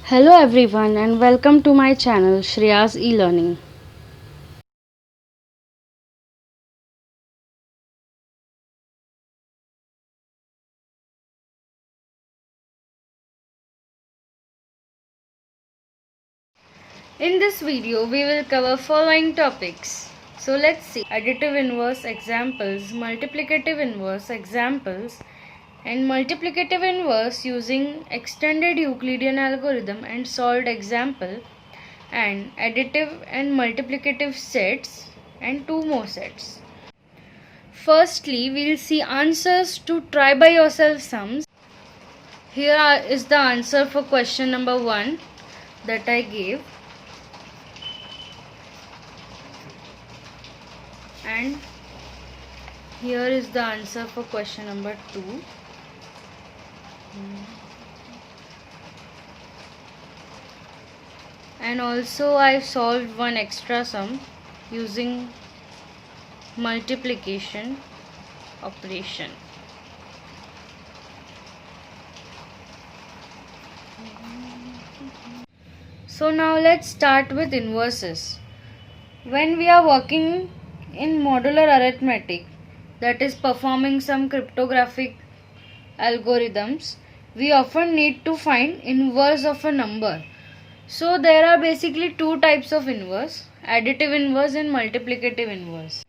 Hello everyone and welcome to my channel Shreya's e-learning. In this video we will cover following topics. So let's see: additive inverse examples, multiplicative inverse examples, and multiplicative inverse using extended Euclidean algorithm and solved example, and additive and multiplicative sets and two more sets. Firstly, we will see answers to try by yourself sums. Here is the answer for question number 1 that I gave, and here is the answer for question number 2. And also I solved one extra sum using multiplication operation. So now let's start with inverses. When we are working in modular arithmetic, that is performing some cryptographic algorithms, we often need to find inverse of a number. So there are basically two types of inverse: additive inverse and multiplicative inverse.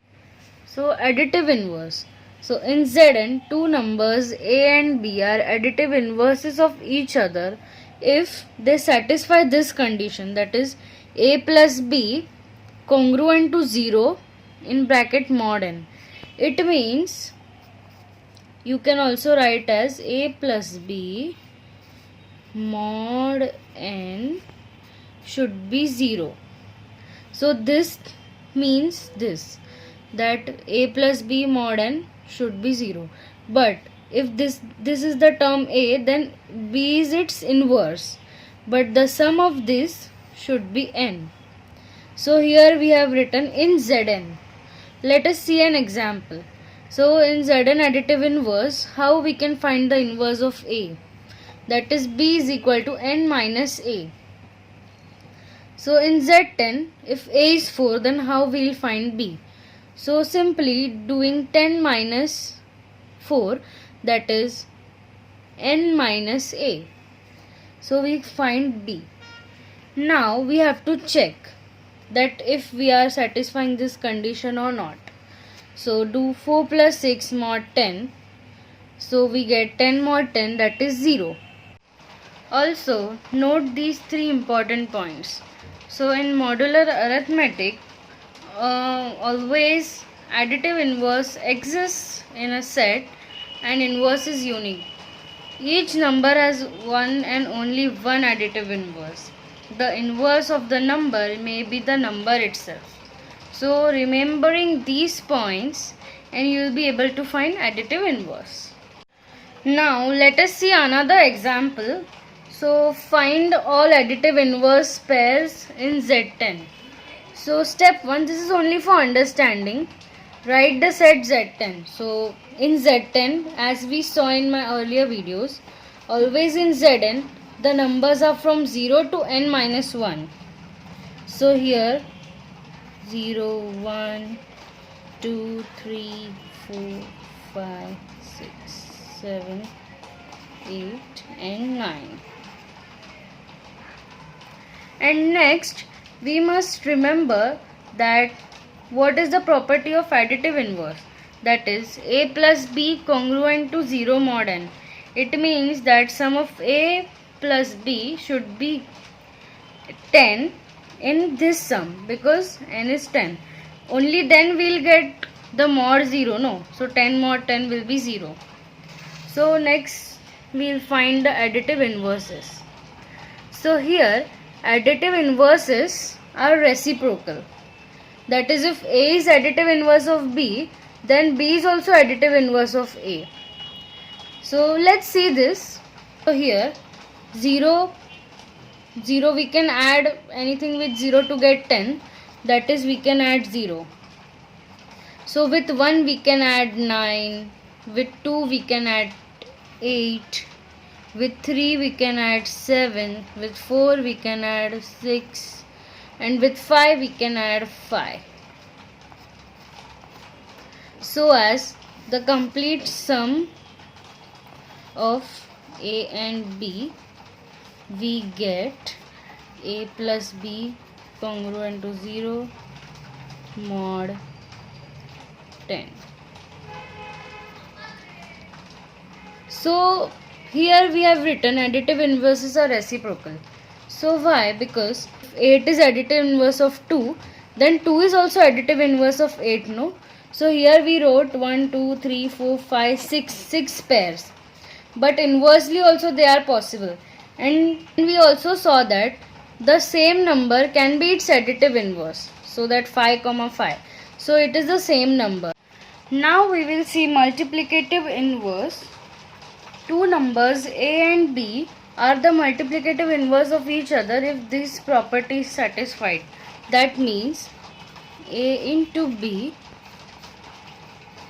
So additive inverse. So in Zn, two numbers a and b are additive inverses of each other if they satisfy this condition, that is a plus b congruent to 0 in bracket mod n. It means you can also write as a plus b mod n should be 0. So this means this, that a plus b mod n should be 0. But if this is the term a, then b is its inverse, but the sum of this should be n. So here we have written in Zn. Let us see an example. So in Zn additive inverse, how we can find the inverse of a, that is b is equal to n minus a. So in Z10, if a is 4, then how we will find b? So simply doing 10 minus 4, that is n minus a. So we find b. Now we have to check that if we are satisfying this condition or not. So do 4 plus 6 mod 10. So we get 10 mod 10, that is 0. Also note these three important points. So in modular arithmetic, always additive inverse exists in a set and inverse is unique. Each number has one and only one additive inverse. The inverse of the number may be the number itself. So remembering these points and you will be able to find additive inverse. Now let us see another example. So find all additive inverse pairs in Z10. So step 1, this is only for understanding. Write the set Z10. So in Z10, as we saw in my earlier videos, always in Zn the numbers are from 0 to n minus 1. So here 0, 1, 2, 3, 4, 5, 6, 7, 8 and 9. And next we must remember that what is the property of additive inverse, that is a plus b congruent to 0 mod n. It means that sum of a plus b should be 10 in this sum, because n is 10. Only then we will get the mod 0, no? So 10 mod 10 will be 0. So next we will find the additive inverses. So here additive inverses are reciprocal. That is, if a is additive inverse of b, then b is also additive inverse of a. So let's see this. So here 0, 0 we can add anything with 0 to get 10. That is, we can add 0. So with 1 we can add 9. With 2 we can add 8. With 3 we can add 7, with 4 we can add 6, and with 5 we can add 5. So as the complete sum of A and B, we get A plus B congruent to 0 mod 10. So here we have written additive inverses are reciprocal. So why? Because if 8 is additive inverse of 2, then 2 is also additive inverse of 8, no? So here we wrote 1, 2, 3, 4, 5, 6 pairs. But inversely also they are possible. And we also saw that the same number can be its additive inverse. So that 5, 5. So it is the same number. Now we will see multiplicative inverse. Two numbers A and B are the multiplicative inverse of each other if this property is satisfied. That means A into B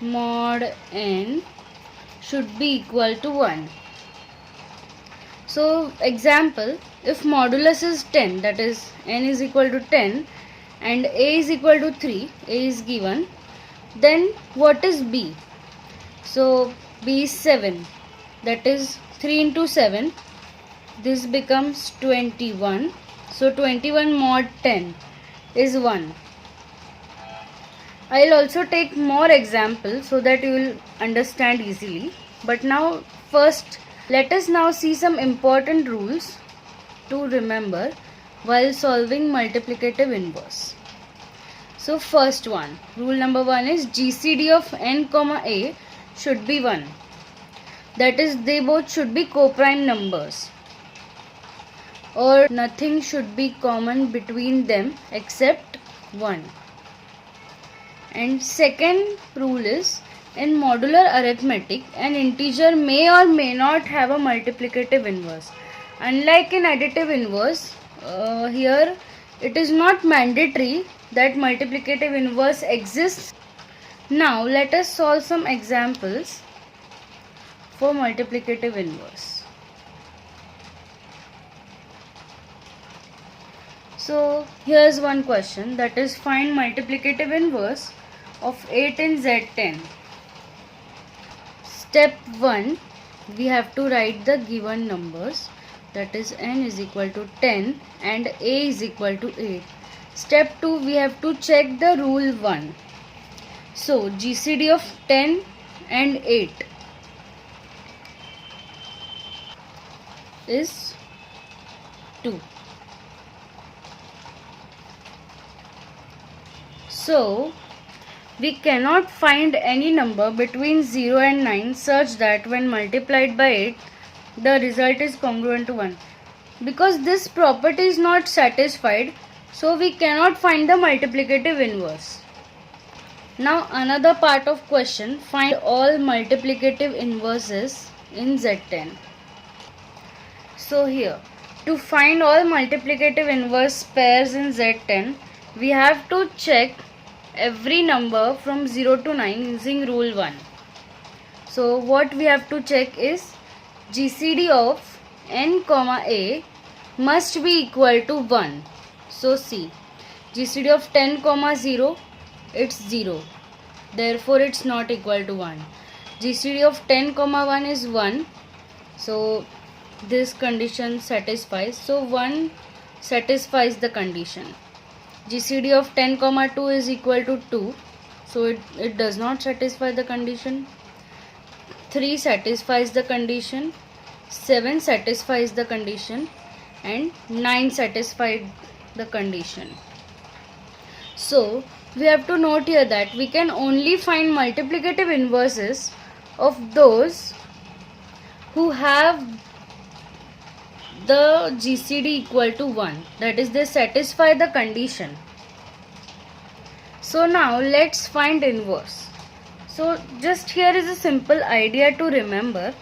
mod n should be equal to 1. So example, if modulus is 10, that is n is equal to 10 and A is equal to 3, A is given, then what is B? So B is 7, that is 3 into 7, this becomes 21. So 21 mod 10 is 1. I will also take more examples so that you will understand easily. But now first let us now see some important rules to remember while solving multiplicative inverse. So first one, rule number 1 is GCD of n comma A should be 1. That is, they both should be co-prime numbers, or nothing should be common between them except 1. And second rule is, in modular arithmetic, an integer may or may not have a multiplicative inverse. Unlike in additive inverse, here it is not mandatory that multiplicative inverse exists. Now let us solve some examples for multiplicative inverse. So here's one question, that is, find multiplicative inverse of 8 in Z10. Step 1, we have to write the given numbers, that is n is equal to 10 and A is equal to 8. Step 2, we have to check the rule 1. So GCD of 10 and 8 is 2. So we cannot find any number between 0 and 9 such that when multiplied by 8 the result is congruent to 1. Because this property is not satisfied, so we cannot find the multiplicative inverse. Now another part of question, find all multiplicative inverses in Z10. So here, to find all multiplicative inverse pairs in Z10, we have to check every number from 0 to 9 using rule 1. So what we have to check is GCD of n comma A must be equal to 1. So see, GCD of 10 comma 0, it's 0. Therefore it's not equal to 1. GCD of 10 comma 1 is 1. So this condition satisfies. So 1 satisfies the condition. GCD of 10 comma 2 is equal to 2. So it does not satisfy the condition. 3 satisfies the condition. 7 satisfies the condition. And 9 satisfied the condition. So we have to note here that we can only find multiplicative inverses of those who have the GCD equal to 1, that is, they satisfy the condition. So now let's find inverse. So just here is a simple idea to remember.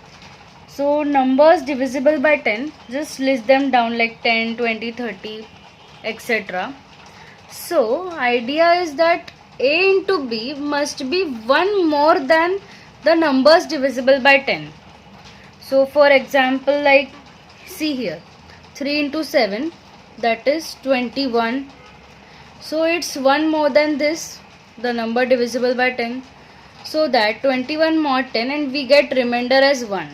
So numbers divisible by 10, just list them down like 10, 20, 30, etc. So idea is that A into B must be 1 more than the numbers divisible by 10. So for example, like see here, 3 into 7, that is 21. So it's 1 more than this, the number divisible by 10. So that 21 mod 10 and we get remainder as 1.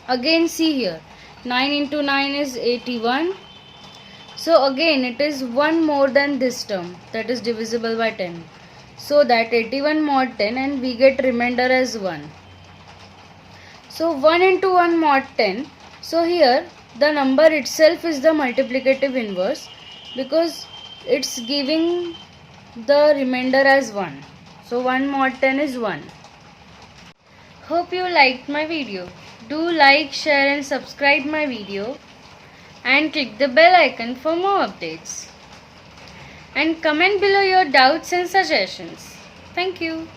Again see here, 9 into 9 is 81. So again it is 1 more than this term, that is divisible by 10. So that 81 mod 10 and we get remainder as 1. So 1 into 1 mod 10. So here the number itself is the multiplicative inverse because it's giving the remainder as 1. So 1 mod 10 is 1. Hope you liked my video. Do like, share and subscribe my video and click the bell icon for more updates. And comment below your doubts and suggestions. Thank you.